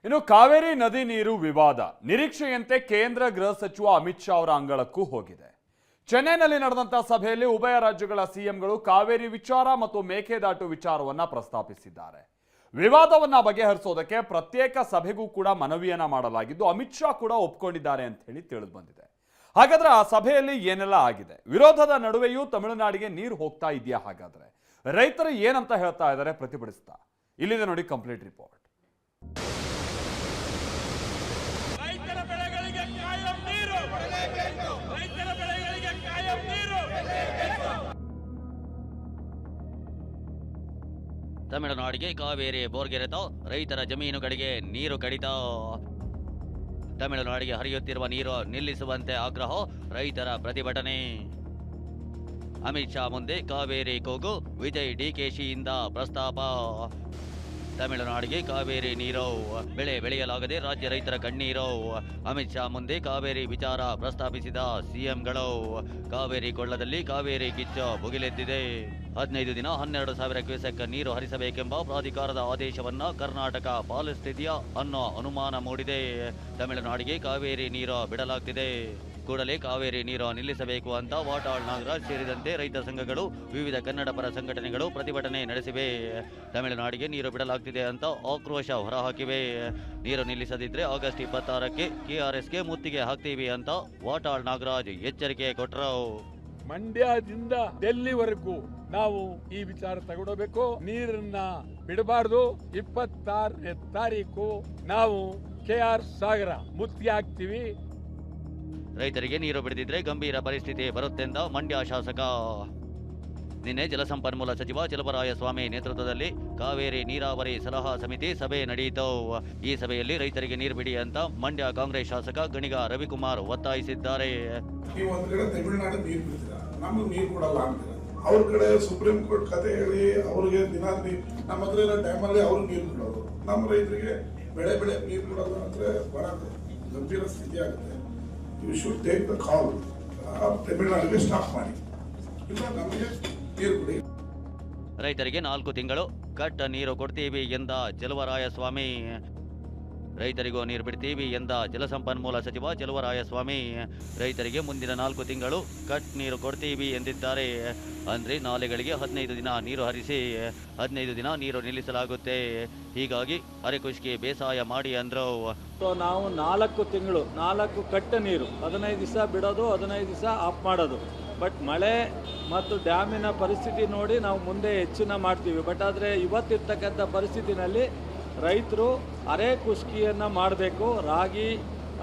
ಇನ್ನು ಕಾವೇರಿ ನದಿ ನೀರು ವಿವಾದ ನಿರೀಕ್ಷೆಯಂತೆ ಕೇಂದ್ರ ಗೃಹ ಸಚಿವ ಅಮಿತ್ ಶಾ ಅವರ ಅಂಗಳಕ್ಕೂ ಹೋಗಿದೆ. ಚೆನ್ನೈನಲ್ಲಿ ನಡೆದಂತಹ ಸಭೆಯಲ್ಲಿ ಉಭಯ ರಾಜ್ಯಗಳ ಸಿಎಂಗಳು ಕಾವೇರಿ ವಿಚಾರ ಮತ್ತು ಮೇಕೆದಾಟು ವಿಚಾರವನ್ನ ಪ್ರಸ್ತಾಪಿಸಿದ್ದಾರೆ. ವಿವಾದವನ್ನ ಬಗೆಹರಿಸೋದಕ್ಕೆ ಪ್ರತ್ಯೇಕ ಸಭೆಗೂ ಕೂಡ ಮನವಿಯನ್ನ ಮಾಡಲಾಗಿದ್ದು ಅಮಿತ್ ಶಾ ಕೂಡ ಒಪ್ಪಿಕೊಂಡಿದ್ದಾರೆ ಅಂತ ಹೇಳಿ ತಿಳಿದು ಬಂದಿದೆ. ಹಾಗಾದ್ರೆ ಆ ಸಭೆಯಲ್ಲಿ ಏನೆಲ್ಲ ಆಗಿದೆ? ವಿರೋಧದ ನಡುವೆಯೂ ತಮಿಳುನಾಡಿಗೆ ನೀರು ಹೋಗ್ತಾ ಇದೆಯಾ? ಹಾಗಾದ್ರೆ ರೈತರು ಏನಂತ ಹೇಳ್ತಾ ಇದ್ದಾರೆ ಪ್ರತಿಭಟಿಸ್ತಾ? ಇಲ್ಲಿದೆ ನೋಡಿ ಕಂಪ್ಲೀಟ್ ರಿಪೋರ್ಟ್. ತಮಿಳುನಾಡಿಗೆ ಕಾವೇರಿ ಬೋರ್ಗೆರೆತ, ರೈತರ ಜಮೀನುಗಳಿಗೆ ನೀರು ಕಡಿತ. ತಮಿಳುನಾಡಿಗೆ ಹರಿಯುತ್ತಿರುವ ನೀರು ನಿಲ್ಲಿಸುವಂತೆ ಆಗ್ರಹ, ರೈತರ ಪ್ರತಿಭಟನೆ. ಅಮಿತ್ ಶಾ ಮುಂದೆ ಕಾವೇರಿ ಕೂಗು, ವಿಜಯ್ ಡಿಕೆಶಿಯಿಂದ ಪ್ರಸ್ತಾಪ. ತಮಿಳುನಾಡಿಗೆ ಕಾವೇರಿ ನೀರು, ಬೆಳೆ ಬೆಳೆಯಲಾಗದೆ ರಾಜ್ಯ ರೈತರ ಕಣ್ಣೀರು. ಅಮಿತ್ ಶಾ ಮುಂದೆ ಕಾವೇರಿ ವಿಚಾರ ಪ್ರಸ್ತಾಪಿಸಿದ ಸಿಎಂಗಳು. ಕಾವೇರಿ ಕೊಳ್ಳದಲ್ಲಿ ಕಾವೇರಿ ಕಿಚ್ಚು ಭುಗಿಲೆದ್ದಿದೆ. 15 ದಿನ 12,000 ಕ್ಯೂಸೆಕ್ ನೀರು ಹರಿಸಬೇಕೆಂಬ ಪ್ರಾಧಿಕಾರದ ಆದೇಶವನ್ನ ಕರ್ನಾಟಕ ಪಾಲಿಸುತ್ತಿದೆಯಾ ಅನ್ನೋ ಅನುಮಾನ ಮೂಡಿದೆ. ತಮಿಳುನಾಡಿಗೆ ಕಾವೇರಿ ನೀರು ಬಿಡಲಾಗ್ತಿದೆ, ಕೂಡಲೇ ಕಾವೇರಿ ನೀರು ನಿಲ್ಲಿಸಬೇಕು ಅಂತ ವಾಟಾಳ್ ನಾಗರಾಜ್ ಸೇರಿದಂತೆ ರೈತ ಸಂಘಗಳು, ವಿವಿಧ ಕನ್ನಡ ಪರ ಸಂಘಟನೆಗಳು ಪ್ರತಿಭಟನೆ ನಡೆಸಿವೆ. ತಮಿಳುನಾಡಿಗೆ ನೀರು ಬಿಡಲಾಗ್ತಿದೆ ಅಂತ ಆಕ್ರೋಶ ಹೊರಹಾಕಿವೆ. ನೀರು ನಿಲ್ಲಿಸದಿದ್ರೆ ಆಗಸ್ಟ್ 26ಕ್ಕೆ ಕೆಆರ್ಎಸ್ಗೆ ಮುತ್ತಿಗೆ ಹಾಕ್ತೀವಿ ಅಂತ ವಾಟಾಳ್ ನಾಗರಾಜ್ ಎಚ್ಚರಿಕೆ ಕೊಟ್ಟರು. ಮಂಡ್ಯದಿಂದ ಡೆಲ್ಲಿವರೆಗೂ ನಾವು ಈ ವಿಚಾರ ತಗೊಂಡೋಗ್ಬೇಕು. ನೀರನ್ನ ಬಿಡಬಾರ್ದು. 26ನೇ ತಾರೀಕು ನಾವು ಕೆಆರ್ ಸಾಗರ ಮುತ್ತಿಗೆ ಹಾಕ್ತೀವಿ. ರೈತರಿಗೆ ನೀರು ಬಿಡದಿದ್ರೆ ಗಂಭೀರ ಪರಿಸ್ಥಿತಿ ಬರುತ್ತೆಂದ ಮಂಡ್ಯ ಶಾಸಕ. ನಿನ್ನೆ ಜಲಸಂಪನ್ಮೂಲ ಸಚಿವ ಚಲುವರಾಯಸ್ವಾಮಿ ನೇತೃತ್ವದಲ್ಲಿ ಕಾವೇರಿ ನೀರಾವರಿ ಸಲಹಾ ಸಮಿತಿ ಸಭೆ ನಡೆಯಿತು. ಈ ಸಭೆಯಲ್ಲಿ ರೈತರಿಗೆ ನೀರು ಬಿಡಿ ಅಂತ ಮಂಡ್ಯ ಕಾಂಗ್ರೆಸ್ ಶಾಸಕ ಗಣಿಗ ರವಿಕುಮಾರ್ ಒತ್ತಾಯಿಸಿದ್ದಾರೆ. ನೀವು ಒಂದ್ ಕಡೆ ತಮಿಳುನಾಡು ನೀರು ಬಿಡ್ತೀರಾ, ನಮಗೆ ನೀರು ಕೊಡಲ್ಲ ಅಂತೀರ. ಅವ್ರ ಕಡೆ ಸುಪ್ರೀಂ ಕೋರ್ಟ್ ಕತೆ ಹೇಳಿ ಅವ್ರಿಗೆ ದಿನ ನಮ್ಮ ಹತ್ರ ಇರೋ ಟೈಮಲ್ಲಿ ಅವ್ರು ನೀರು ಬಿಡೋದು, ನಮ್ಮ ರೈತರಿಗೆ ಬೆಳೆ ನೀರು ಕೊಡೋದು ಅಂದ್ರೆ ಬಹಳ ಗಂಭೀರ ಸ್ಥಿತಿ ಆಗುತ್ತೆ. You should take the call. ತಮಿಳುನಾಡಿಗೆ ಸ್ಟಾಪ್ ಮಾಡಿ, ಇಲ್ಲ ನಮಗೆ ನೀರು ಕೊಡಿ. ರೈತರಿಗೆ 4 ತಿಂಗಳು ಕಟ್ಟ ನೀರು ಕೊಡ್ತೀವಿ ಎಂದ ಚಲುವರಾಯಸ್ವಾಮಿ. ರೈತರಿಗೂ ನೀರು ಬಿಡ್ತೀವಿ ಎಂದ ಜಲಸಂಪನ್ಮೂಲ ಸಚಿವ ಚಲುವರಾಯಸ್ವಾಮಿ. ರೈತರಿಗೆ ಮುಂದಿನ 4 ತಿಂಗಳು ಕಟ್ ನೀರು ಕೊಡ್ತೀವಿ ಎಂದಿದ್ದಾರೆ. ಅಂದ್ರೆ ನಾಲೆಗಳಿಗೆ 15 ದಿನ ನೀರು ಹರಿಸಿ 15 ದಿನ ನೀರು ನಿಲ್ಲಿಸಲಾಗುತ್ತೆ. ಹೀಗಾಗಿ ಅರೆಕುಷ್ಕಿ ಬೇಸಾಯ ಮಾಡಿ ಅಂದ್ರು. ನಾವು 4 ತಿಂಗಳು 4 ಕಟ್ಟ ನೀರು, 15 ದಿವಸ ಬಿಡೋದು, 15 ದಿವಸ ಆಫ್ ಮಾಡೋದು. ಬಟ್ ಮಳೆ ಮತ್ತು ಡ್ಯಾಮಿನ ಪರಿಸ್ಥಿತಿ ನೋಡಿ ನಾವು ಮುಂದೆ ಹೆಚ್ಚಿನ ಮಾಡ್ತೀವಿ. ಬಟ್ ಆದರೆ ಇವತ್ತಿರ್ತಕ್ಕಂಥ ಪರಿಸ್ಥಿತಿನಲ್ಲಿ ರೈತರು ಅರೆ ಕುಷ್ಕಿಯನ್ನು ಮಾಡಬೇಕು. ರಾಗಿ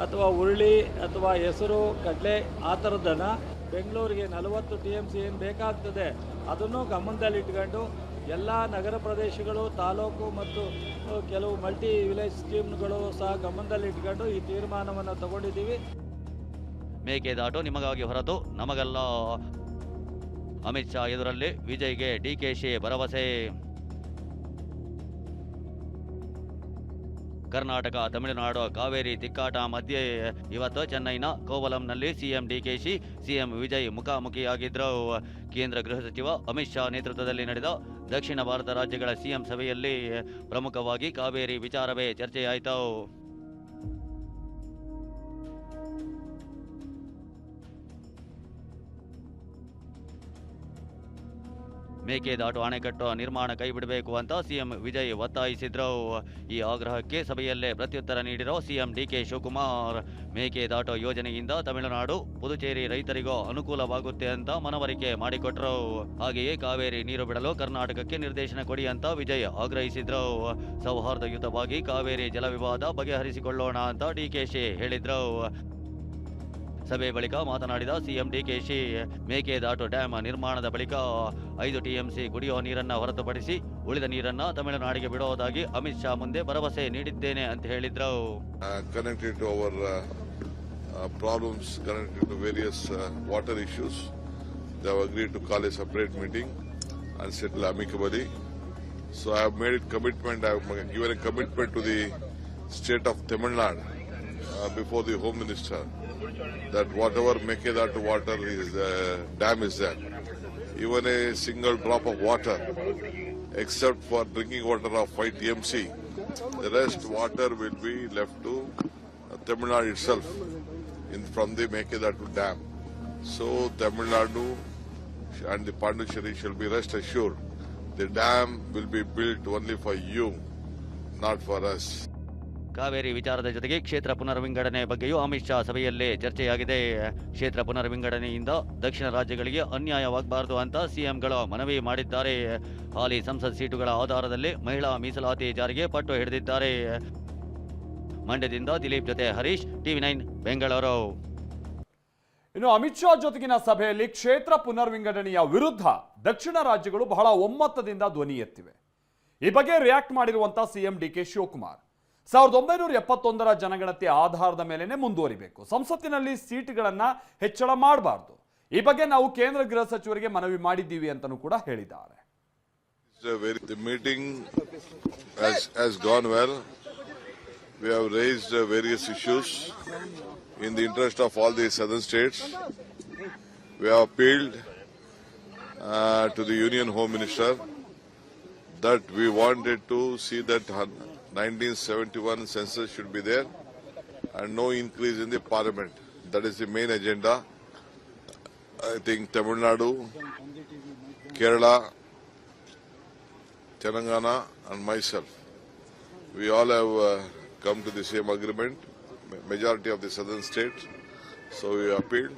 ಅಥವಾ ಉರುಳಿ ಅಥವಾ ಹೆಸರು, ಕಡಲೆ ಆ ಥರದ್ದನ್ನು ಬೆಂಗಳೂರಿಗೆ 40 TMC ಏನು ಬೇಕಾಗ್ತದೆ ಅದನ್ನು ಗಮನದಲ್ಲಿಟ್ಕೊಂಡು ಎಲ್ಲ ನಗರ ಪ್ರದೇಶಗಳು, ತಾಲೂಕು ಮತ್ತು ಕೆಲವು ಮಲ್ಟಿ ವಿಲೇಜ್ ಸ್ಕೀಮ್ಗಳು ಸಹ ಗಮನದಲ್ಲಿಟ್ಕೊಂಡು ಈ ತೀರ್ಮಾನವನ್ನು ತಗೊಂಡಿದ್ದೀವಿ. ಮೇಕೆದಾಟು ನಿಮಗಾಗಿ ಹೊರತು ನಮಗಲ್ಲ. ಅಮಿತ್ ಶಾ ಎದುರಲ್ಲಿ ವಿಜಯ್ಗೆ ಡಿಕೆಶಿ ಭರವಸೆ. ಕರ್ನಾಟಕ ತಮಿಳುನಾಡು ಕಾವೇರಿ ತಿಕ್ಕಾಟ ಮಧ್ಯೆ ಇವತ್ತು ಚೆನ್ನೈನ ಕೋವಲಂನಲ್ಲಿ ಸಿಎಂ ಡಿಕೆಶಿ, ಸಿಎಂ ವಿಜಯ್ ಮುಖಾಮುಖಿಯಾಗಿದ್ದರು. ಕೇಂದ್ರ ಗೃಹ ಸಚಿವ ಅಮಿತ್ ಶಾ ನೇತೃತ್ವದಲ್ಲಿ ನಡೆದ ದಕ್ಷಿಣ ಭಾರತ ರಾಜ್ಯಗಳ ಸಿಎಂ ಸಭೆಯಲ್ಲಿ ಪ್ರಮುಖವಾಗಿ ಕಾವೇರಿ ವಿಚಾರವೇ ಚರ್ಚೆಯಾಯಿತು. ಮೇಕೆದಾಟು ಅಣೆಕಟ್ಟು ನಿರ್ಮಾಣ ಕೈಬಿಡಬೇಕು ಅಂತ ಸಿಎಂ ವಿಜಯ್ ಒತ್ತಾಯಿಸಿದ್ರು. ಈ ಆಗ್ರಹಕ್ಕೆ ಸಭೆಯಲ್ಲೇ ಪ್ರತ್ಯುತ್ತರ ನೀಡಿರೋ ಸಿಎಂ ಡಿಕೆ ಶಿವಕುಮಾರ್, ಮೇಕೆದಾಟು ಯೋಜನೆಯಿಂದ ತಮಿಳುನಾಡು, ಪುದುಚೇರಿ ರೈತರಿಗೂ ಅನುಕೂಲವಾಗುತ್ತೆ ಅಂತ ಮನವರಿಕೆ ಮಾಡಿಕೊಟ್ರು. ಹಾಗೆಯೇ ಕಾವೇರಿ ನೀರು ಬಿಡಲು ಕರ್ನಾಟಕಕ್ಕೆ ನಿರ್ದೇಶನ ಕೊಡಿ ಅಂತ ವಿಜಯ್ ಆಗ್ರಹಿಸಿದ್ರು. ಸೌಹಾರ್ದಯುತವಾಗಿ ಕಾವೇರಿ ಜಲ ವಿವಾದ ಬಗೆಹರಿಸಿಕೊಳ್ಳೋಣ ಅಂತ ಡಿಕೆಶಿ ಹೇಳಿದ್ರು. ಸಭೆ ಬಳಿಕ ಮಾತನಾಡಿದ ಸಿಎಂ ಡಿಕೆಶಿ, ಮೇಕೆದಾಟು ಡ್ಯಾಮ್ ನಿರ್ಮಾಣದ ಬಳಿಕ 5 TMC ಕುಡಿಯುವ ನೀರನ್ನ ಹೊರತುಪಡಿಸಿ ಉಳಿದ ನೀರನ್ನ ತಮಿಳುನಾಡಿಗೆ ಬಿಡುವುದಾಗಿ ಅಮಿತ್ ಶಾ ಮುಂದೆ ಭರವಸೆ ನೀಡಿದ್ದೇನೆ ಅಂತ ಹೇಳಿದ್ರು. Connected to our problems, connected to various water issues, they have agreed to call a separate meeting and settle amicably. So I have made a commitment, I have given a commitment to the state of Tamil Nadu before the Home Minister, that whatever Mekedatu water is, dam is there, even a single drop of water except for drinking water of 5 TMC The rest water will be left to Tamil Nadu itself from the Mekedatu Dam. So Tamil Nadu and the Pondicherry shall be rest assured. The dam will be built only for you, not for us. Kaveri ವಿಚಾರದ ಜೊತೆಗೆ ಕ್ಷೇತ್ರ ಪುನರ್ವಿಂಗಡಣೆ ಬಗ್ಗೆಯೂ ಅಮಿತ್ ಶಾ ಸಭೆಯಲ್ಲೇ ಚರ್ಚೆಯಾಗಿದೆ. ಕ್ಷೇತ್ರ ಪುನರ್ವಿಂಗಡಣೆಯಿಂದ ದಕ್ಷಿಣ ರಾಜ್ಯಗಳಿಗೆ ಅನ್ಯಾಯವಾಗಬಾರದು ಅಂತ ಸಿಎಂಗಳು ಮನವಿ ಮಾಡಿದ್ದಾರೆ. ಹಾಲಿ ಸಂಸತ್ ಸೀಟುಗಳ ಆಧಾರದಲ್ಲಿ ಮಹಿಳಾ ಮೀಸಲಾತಿ ಜಾರಿಗೆ ಪಟ್ಟು ಹಿಡಿದಿದ್ದಾರೆ. ಮಂಡ್ಯದಿಂದ ದಿಲೀಪ್ ಜೊತೆ ಹರೀಶ್, ಟಿವಿ9 ಬೆಂಗಳೂರು. ಇನ್ನು ಅಮಿತ್ ಶಾ ಜೊತೆಗಿನ ಸಭೆಯಲ್ಲಿ ಕ್ಷೇತ್ರ ಪುನರ್ವಿಂಗಡಣೆಯ ವಿರುದ್ಧ ದಕ್ಷಿಣ ರಾಜ್ಯಗಳು ಬಹಳ ಒಮ್ಮತದಿಂದ ಧ್ವನಿ ಎತ್ತಿವೆ. ಈ ಬಗ್ಗೆ ರಿಯಾಕ್ಟ್ ಮಾಡಿರುವಂತಹ ಸಿಎಂ ಡಿಕೆ ಶಿವಕುಮಾರ್ 1971ರ ಜನಗಣತಿ ಆಧಾರದ ಮೇಲೆನೆ ಮುಂದುವರಿಬೇಕು, ಸಂಸತ್ತಿನಲ್ಲಿ ಸೀಟುಗಳನ್ನ ಹೆಚ್ಚಳ ಮಾಡಬಾರದು. ಈ ಬಗ್ಗೆ ನಾವು ಕೇಂದ್ರ ಗೃಹ ಸಚಿವರಿಗೆ ಮನವಿ ಮಾಡಿದ್ದೀವಿ ಅಂತಲೂ ಕೂಡ ಹೇಳಿದ್ದಾರೆ. The meeting has gone well. We have raised various issues in the interest of all the southern states. We have appealed to the Union Home Minister that we wanted to see that 1971 census should be there and no increase in the parliament. That is the main agenda. I think Tamil Nadu, Kerala, Telangana and myself, we all have come to the same agreement, majority of the southern states. So we appealed